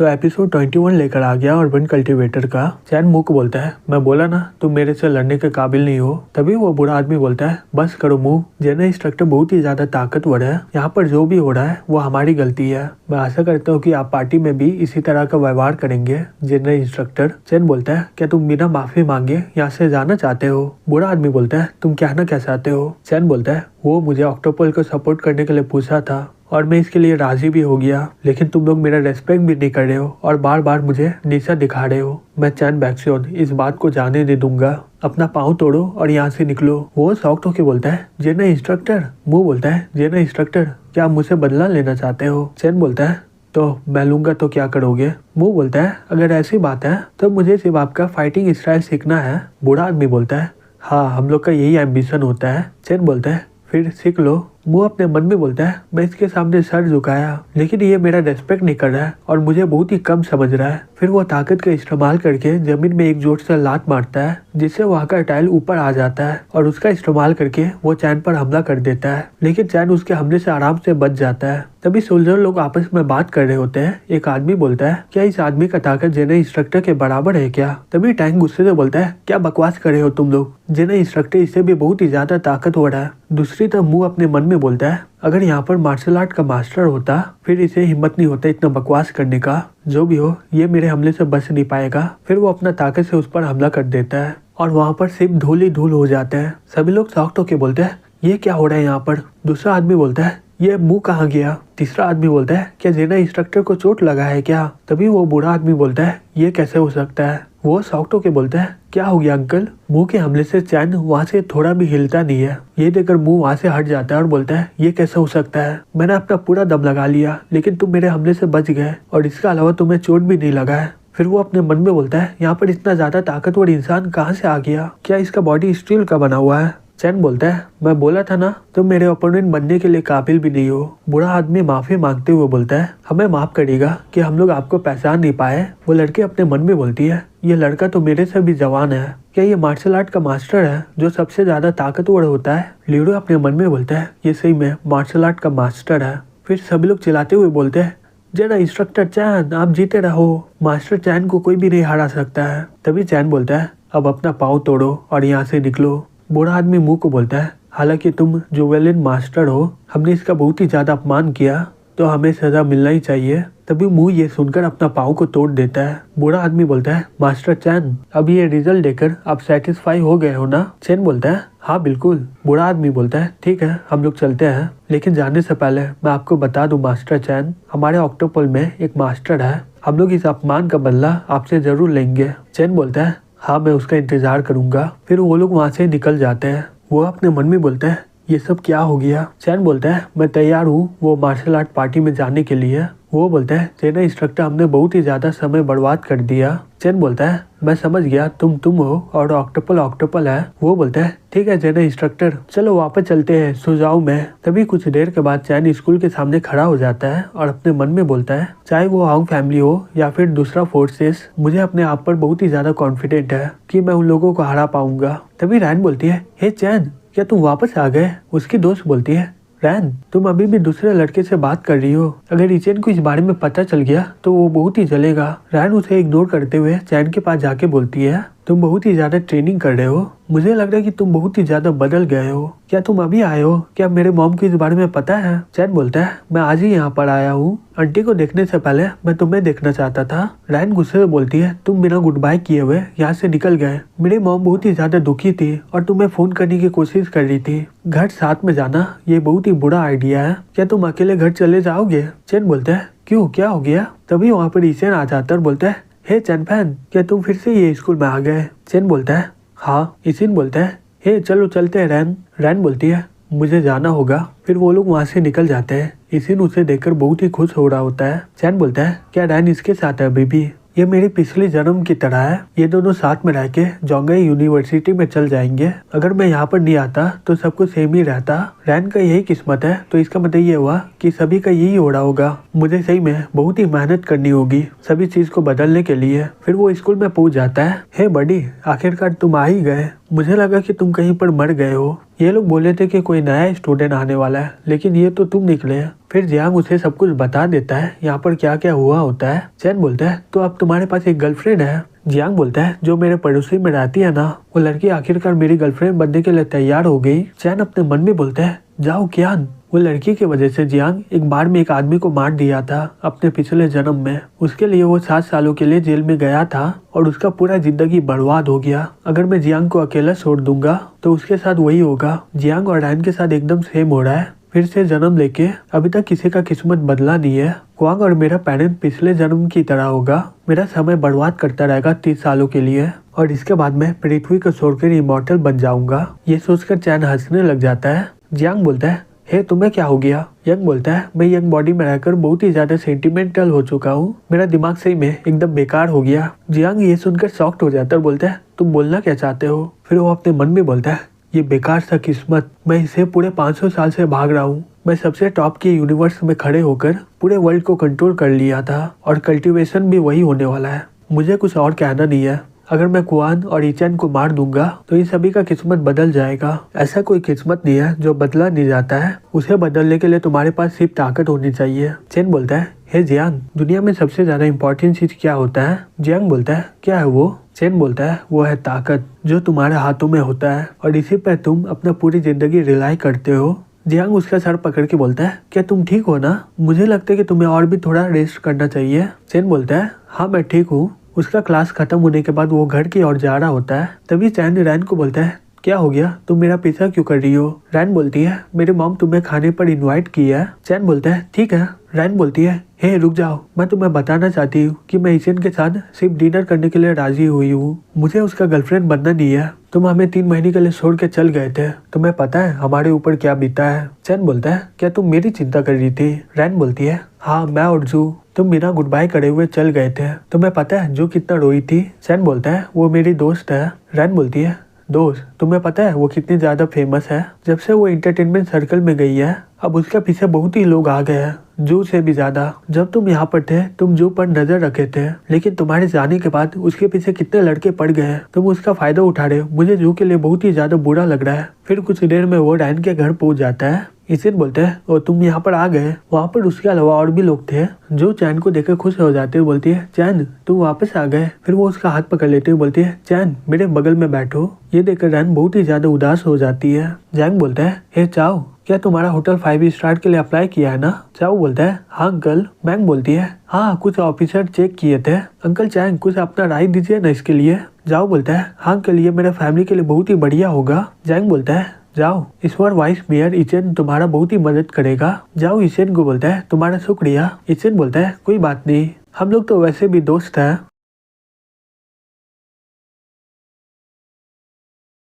तो एपिसोड 21 लेकर आ गया अर्बन कल्टीवेटर का। चैन मुंह को बोलता है, मैं बोला ना तुम मेरे से लड़ने के काबिल नहीं हो। तभी वो बूढ़ा आदमी बोलता है, बस करो मुंह, जेना इंस्ट्रक्टर बहुत ही ज्यादा ताकतवर है, यहाँ पर जो भी हो रहा है वो हमारी गलती है। मैं आशा करता हूँ कि आप पार्टी में भी इसी तरह का व्यवहार करेंगे जेना इंस्ट्रक्टर। चैन बोलता है, क्या तुम बिना माफी मांगे यहाँ से जाना चाहते हो? बूढ़ा आदमी बोलता है, तुम कहना क्या चाहते हो? चैन बोलता है, वो मुझे ऑक्टोपल को सपोर्ट करने के लिए पूछा था और मैं इसके लिए राजी भी हो गया, लेकिन तुम लोग मेरा रेस्पेक्ट भी नहीं कर रहे हो और बार बार मुझे नीचा दिखा रहे हो। मैं चैन बैक्सियन इस बात को जाने नहीं दूंगा। अपना पाँव तोड़ो और यहाँ से निकलो। वो शॉक्ड होकर बोलता है, जेना इंस्ट्रक्टर। मुंह बोलता है, जेना इंस्ट्रक्टर, क्या आप मुझसे बदला लेना चाहते हो? चैन बोलता है, तो मैं लूंगा तो क्या करोगे? मुंह बोलता है, अगर ऐसी बात है तो मुझे सिर्फ आपका फाइटिंग स्टाइल सीखना है। बूढ़ा आदमी बोलता है, हाँ हम लोग का यही एम्बिशन होता है। चैन बोलता है, फिर सीख लो। मुंह अपने मन में बोलता है, मैं इसके सामने सर झुकाया लेकिन ये मेरा रेस्पेक्ट नहीं कर रहा है और मुझे बहुत ही कम समझ रहा है। फिर वो ताकत का इस्तेमाल करके जमीन में एक जोर से लात मारता है जिससे वहाँ का टाइल ऊपर आ जाता है और उसका इस्तेमाल करके वो चैन पर हमला कर देता है, लेकिन चैन उसके हमले से आराम से बच जाता है। तभी सोल्जर लोग आपस में बात कर रहे होते हैं। एक आदमी बोलता है, क्या इस आदमी का ताकत जेना इंस्ट्रक्टर के बराबर है क्या? तभी टैंक गुस्से से बोलता है, क्या बकवास कर रहे हो तुम लोग, जेना इंस्ट्रक्टर इससे भी बहुत ही ज्यादा ताकतवर है। दूसरी तरफ मुंह अपने मन में बोलता है, अगर यहाँ पर मार्शल आर्ट का मास्टर होता फिर इसे हिम्मत नहीं होता इतना बकवास करने का। जो भी हो, ये मेरे हमले से बच नहीं पाएगा। फिर वो अपना ताकत से उस पर हमला कर देता है और वहाँ पर सिर्फ धूल ही धूल हो जाते हैं। सभी लोग शॉक्ड होके बोलते हैं, ये क्या हो रहा है यहाँ पर? दूसरा आदमी बोलता है, ये मुंह कहाँ गया? तीसरा आदमी बोलता है, क्या जेना इंस्ट्रक्टर को चोट लगा है क्या? तभी वो बूढ़ा आदमी बोलता है, ये कैसे हो सकता है? वो शॉक्ड होके बोलता है, क्या हो गया अंकल? मुंह के हमले से चैन वहाँ से थोड़ा भी हिलता नहीं है। ये देखकर मुंह वहाँ से हट जाता है और बोलता है, ये कैसे हो सकता है? मैंने अपना पूरा दम लगा लिया लेकिन तुम मेरे हमले से बच गए और इसके अलावा तुम्हें चोट भी नहीं लगा है। फिर वो अपने मन में बोलता है, यहाँ पर इतना ज्यादा ताकतवर इंसान कहाँ से आ गया? क्या इसका बॉडी स्टील का बना हुआ है? चैन बोलता है, मैं बोला था ना तुम मेरे ओपोनेंट बनने के लिए काबिल भी नहीं हो। बूढ़ा आदमी माफी मांगते हुए बोलता है, हमें माफ करिएगा कि हम लोग आपको पहचान नहीं पाए। वो लड़की अपने मन में बोलती है, ये लड़का तो मेरे से भी जवान है, क्या ये मार्शल आर्ट का मास्टर है जो सबसे ज्यादा ताकतवर होता है? लीडो अपने मन में बोलता है, ये सही में मार्शल आर्ट का मास्टर है। फिर सभी लोग चिल्लाते हुए बोलते हैं, जेना इंस्ट्रक्टर चैन आप जीते रहो, मास्टर चैन को कोई भी नहीं हरा सकता है। तभी चैन बोलता है, अब अपना पाँव तोड़ो और यहाँ से निकलो। बूढ़ा आदमी मुंह को बोलता है, हालांकि तुम जुवेलिन मास्टर हो, हमने इसका बहुत ही ज्यादा अपमान किया तो हमें सजा मिलना ही चाहिए। तभी मुंह ये सुनकर अपना पाँव को तोड़ देता है। बूढ़ा आदमी बोलता है, मास्टर चैन अब ये रिजल्ट देकर आप सेटिस्फाई हो गए हो ना? चैन बोलता है, हाँ बिल्कुल। बूढ़ा आदमी बोलता है, ठीक है हम लोग चलते हैं, लेकिन जाने से पहले मैं आपको बता दूं मास्टर चैन, हमारे ऑक्टोपल में एक मास्टर है, हम लोग इस अपमान का बदला आपसे जरूर लेंगे। चैन बोलता है, हाँ मैं उसका इंतजार करूंगा। फिर वो लोग वहाँ से निकल जाते हैं। वो अपने मन में बोलते हैं, ये सब क्या हो गया? चैन बोलता है, मैं तैयार हूँ वो मार्शल आर्ट पार्टी में जाने के लिए। वो बोलता है, जेना इंस्ट्रक्टर हमने बहुत ही ज्यादा समय बर्बाद कर दिया। चैन बोलता है, मैं समझ गया तुम हो और ऑक्टोपल है। वो बोलता है, ठीक है जेना इंस्ट्रक्टर, चलो वापस चलते हैं, सो जाऊं मैं। तभी कुछ देर के बाद चैन स्कूल के सामने खड़ा हो जाता है और अपने मन में बोलता है, चाहे वो हाउ फैमिली हो या फिर दूसरा फोर्सेस, मुझे अपने आप पर बहुत ही ज्यादा कॉन्फिडेंट है कि मैं उन लोगों को हरा पाऊंगा। तभी रैन बोलती है, हे चैन क्या तुम वापस आ गए? उसकी दोस्त बोलती है, रैन तुम अभी भी दूसरे लड़के से बात कर रही हो, अगर चैन को इस बारे में पता चल गया तो वो बहुत ही जलेगा। रैन उसे इग्नोर करते हुए चैन के पास जाके बोलती है, तुम बहुत ही ज्यादा ट्रेनिंग कर रहे हो, मुझे लग रहा है कि तुम बहुत ही ज्यादा बदल गए हो, क्या तुम अभी आए हो? क्या मेरे मॉम को इस बारे में पता है? चैन बोलता है, मैं आज ही यहाँ पर आया हूँ, आंटी को देखने से पहले मैं तुम्हें देखना चाहता था। रैन गुस्से से बोलती है, तुम बिना गुड बाय किए हुए यहाँ से निकल गए, मेरी मॉम बहुत ही ज्यादा दुखी थी और तुम्हें फोन करने की कोशिश कर रही थी, घर साथ में जाना ये बहुत ही बुरा आइडिया है, क्या तुम अकेले घर चले जाओगे? चैन बोलता है, क्यों क्या हो गया? तभी वहाँ पर ईचेन आ जाता है और बोलता है, हे चैन फैन क्या तुम फिर से ये स्कूल में आ गए? चैन बोलता है, हाँ। ईचेन बोलता है, हे चलो चलते हैं रैन। रैन बोलती है, मुझे जाना होगा। फिर वो लोग वहाँ से निकल जाते हैं। ईचेन उसे देखकर बहुत ही खुश हो रहा होता है। चैन बोलता है, क्या रैन इसके साथ है अभी भी? ये मेरी पिछले जन्म की तरह है, ये दोनों साथ में रह के जोंगाई यूनिवर्सिटी में चल जाएंगे। अगर मैं यहाँ पर नहीं आता तो सब कुछ सेम ही रहता। रैन का यही किस्मत है तो इसका मतलब ये हुआ कि सभी का यही हो रहा होगा। मुझे सही में बहुत ही मेहनत करनी होगी सभी चीज को बदलने के लिए। फिर वो स्कूल में पहुंच जाता है। हे बडी आखिरकार तुम आ ही गए। मुझे लगा कि तुम कहीं पर मर गए हो। ये लोग बोले थे कि कोई नया स्टूडेंट आने वाला है, लेकिन ये तो तुम निकले। फिर जियांग उसे सब कुछ बता देता है यहाँ पर क्या क्या हुआ होता है। चैन बोलता है तो अब तुम्हारे पास एक गर्लफ्रेंड है। जियांग बोलता है जो मेरे पड़ोसी में रहती है ना, वो लड़की आखिरकार मेरी गर्लफ्रेंड बनने के लिए तैयार हो गई। चैन अपने मन में बोलता है जाओ कियान, वो लड़की की वजह से जियांग एक बार में एक आदमी को मार दिया था अपने पिछले जन्म में। उसके लिए वो 7 सालों के लिए जेल में गया था और उसका पूरा जिंदगी बर्बाद हो गया। अगर मैं जियांग को अकेला छोड़ दूंगा तो उसके साथ वही होगा। जियांग और रैन के साथ एकदम सेम हो रहा है, फिर से जन्म लेके अभी तक किसी का किस्मत बदला नहीं है। क्वांग और मेरा पेरेंट पिछले जन्म की तरह होगा, मेरा समय बर्बाद करता रहेगा 30 सालों के लिए और इसके बाद मैं पृथ्वी को छोड़कर इमॉर्टल बन जाऊंगा। ये सोचकर चैन हंसने लग जाता है। जियांग बोलता है हे तुम्हें क्या हो गया? यंग बोलता है मैं यंग बॉडी में रहकर बहुत ही ज्यादा सेंटिमेंटल हो चुका हूँ, मेरा दिमाग सही में एकदम बेकार हो गया। जियांग ये सुनकर शॉक्ड हो जाता है और बोलता है तुम बोलना क्या चाहते हो? फिर वो अपने मन में बोलता है ये बेकार सा किस्मत, मैं इसे पूरे 500 साल से भाग रहा हूँ। मैं सबसे टॉप के यूनिवर्स में खड़े होकर पूरे वर्ल्ड को कंट्रोल कर लिया था और कल्टीवेशन भी वही होने वाला है। मुझे कुछ और कहना नहीं है। अगर मैं कुआन और इचेन को मार दूंगा तो इन सभी का किस्मत बदल जाएगा। ऐसा कोई किस्मत नहीं है जो बदला नहीं जाता है, उसे बदलने के लिए तुम्हारे पास सिर्फ ताकत होनी चाहिए। चेन बोलता है हे जियांग, दुनिया में सबसे ज्यादा इम्पोर्टेंट चीज क्या होता है? जियांग बोलता है क्या है वो? चेन बोलता है वो है ताकत, जो तुम्हारे हाथों में होता है और इसी पर तुम अपना पूरी जिंदगी रिलाई करते हो। जियांग उसका सर पकड़ के बोलता है क्या तुम ठीक हो ना? मुझे लगता है कि तुम्हें और भी थोड़ा रेस्ट करना चाहिए। चेन बोलता है हाँ मैं ठीक हूँ। उसका क्लास खत्म होने के बाद वो घर की ओर जा रहा होता है। तभी चैन रैन को बोलता है क्या हो गया, तुम मेरा पीछा क्यों कर रही हो? रैन बोलती है मेरी मॉम तुम्हें खाने पर इनवाइट किया है। चैन बोलता है ठीक है। रैन बोलती है हे रुक जाओ, मैं तुम्हें बताना चाहती हूँ कि मैं इचेन के साथ सिर्फ डिनर करने के लिए राजी हुई हूँ, मुझे उसका गर्लफ्रेंड बनना नहीं है। तुम हमें 3 महीने के लिए छोड़ के चल गए थे, तुम्हें पता है हमारे ऊपर क्या बीता है? चैन बोलता है क्या तुम मेरी चिंता कर रही थी? रैन बोलती है हाँ मैं और जू, तुम बिना गुड बाय करे हुए चल गए थे, तुम्हें पता है जो कितना रोई थी? चैन बोलता है वो मेरी दोस्त है। रैन बोलती है दोस्त, तुम्हें पता है वो कितनी ज्यादा फेमस है? जब से वो एंटरटेनमेंट सर्कल में गई है अब उसके पीछे बहुत ही लोग आ गए हैं, जू से भी ज्यादा। जब तुम यहाँ पर थे तुम जू पर नजर रखे थे, लेकिन तुम्हारे जाने के बाद उसके पीछे कितने लड़के पड़ गए, तुम उसका फायदा उठा रहे हो। मुझे जू के लिए बहुत ही ज्यादा बुरा लग रहा है। फिर कुछ देर में वो रैन के घर पहुंच जाता है। इसे बोलते हैं और तुम यहाँ पर आ गए। वहाँ पर उसके अलावा और भी लोग थे जो चैन को देखकर खुश हो जाते हुए बोलती है चैन तुम वापस आ गए। फिर वो उसका हाथ पकड़ लेते हुए बोलती है चैन मेरे बगल में बैठो। ये देखकर रैन बहुत ही ज्यादा उदास हो जाती है। जैंग बोलता है हे चाओ, क्या तुम्हारा होटल 5 स्टार के लिए अप्लाई किया है ना? चाओ बोलता है हाँ अंकल। मैंग बोलती है हाँ कुछ ऑफिसर चेक किए थे अंकल, चैंग कुछ अपना राय दीजिए ना इसके लिए। जाओ बोलता है हाँ अंकल ये मेरे फैमिली के लिए बहुत ही बढ़िया होगा। जैंग बोलता है जाओ, इस बार वाइस मेयर इचेन तुम्हारा बहुत ही मदद करेगा। जाओ इचेन को बोलता है तुम्हारा शुक्रिया। इचेन बोलता है कोई बात नहीं, हम लोग तो वैसे भी दोस्त हैं।